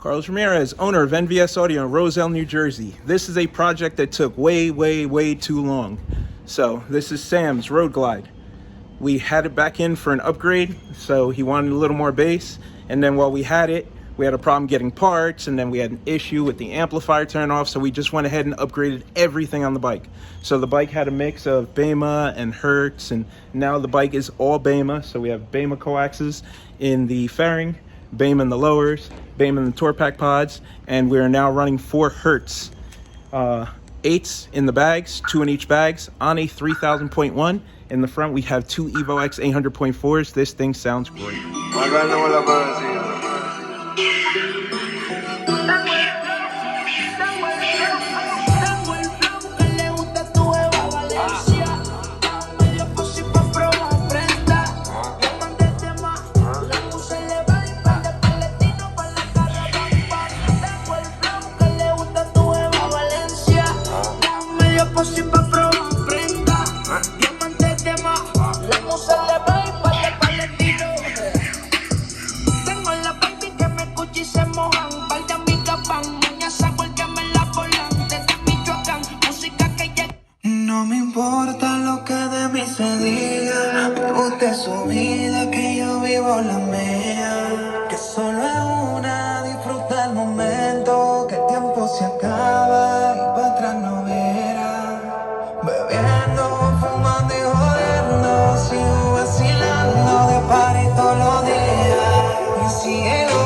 Carlos Ramirez, owner of NVS Audio in Roselle, New Jersey. This is a project that took way too long. So this is Sam's Road Glide. We had it back in for an upgrade, so he wanted a little more bass. And then while we had it, we had a problem getting parts, and then we had an issue with the amplifier turn off, so we just went ahead and upgraded everything on the bike. So the bike had a mix of Beyma and Hertz, and now the bike is all Beyma. So we have Beyma coaxes in the fairing, Beyma in the lowers, Beyma in the tour pack pods, and we are now running 4 Hertz 8s in the bags, 2 in each bags, on a 3000.1. In the front we have 2 evox 800.4s. This thing sounds great. No me importa lo que de mí se diga, usted su vida, que yo vivo la mía. Que solo es una, disfruta el momento, que el tiempo se acaba y para atrás no verá. Bebiendo, fumando y jodiendo, sigo vacilando de party todos los días. Y cielo.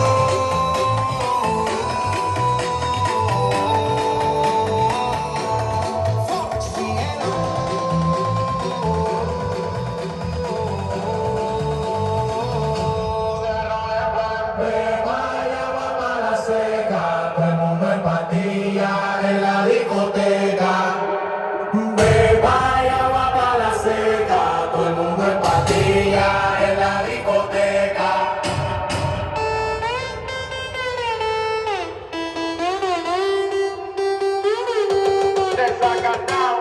Todo el mundo en patilla en la discoteca. Beba y agua para la seca. Todo el mundo en patilla en la discoteca. Desacatado.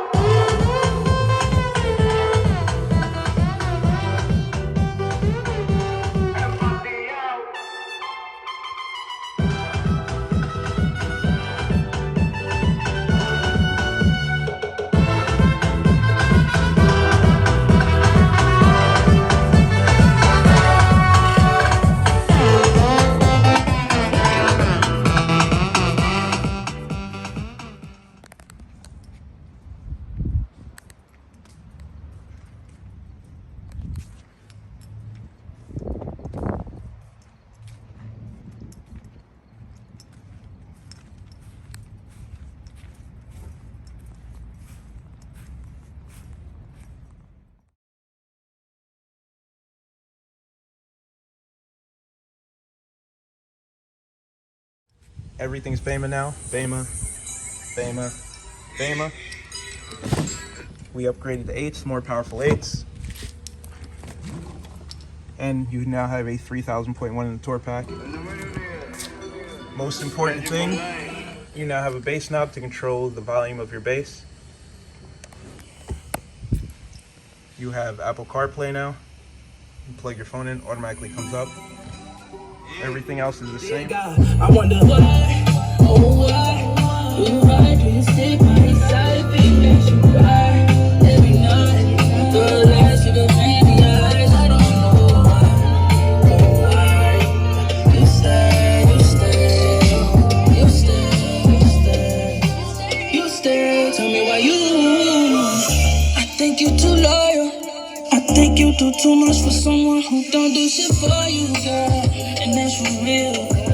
Everything's Beyma now. Beyma, Beyma, Beyma. We upgraded the 8s, more powerful 8s. And you now have a 3000.1 in the tour pack. Most important thing, you now have a bass knob to control the volume of your bass. You have Apple CarPlay now. You plug your phone in, automatically comes up. Everything else is the same. I wonder why, oh why do you sit by your side, baby, makes you cry every night. The last you don't see the eyes, I don't know why, oh why. You stay, tell me why you. I think you too loyal, I think you do too much for someone who don't do shit for you, girl. And that's for real.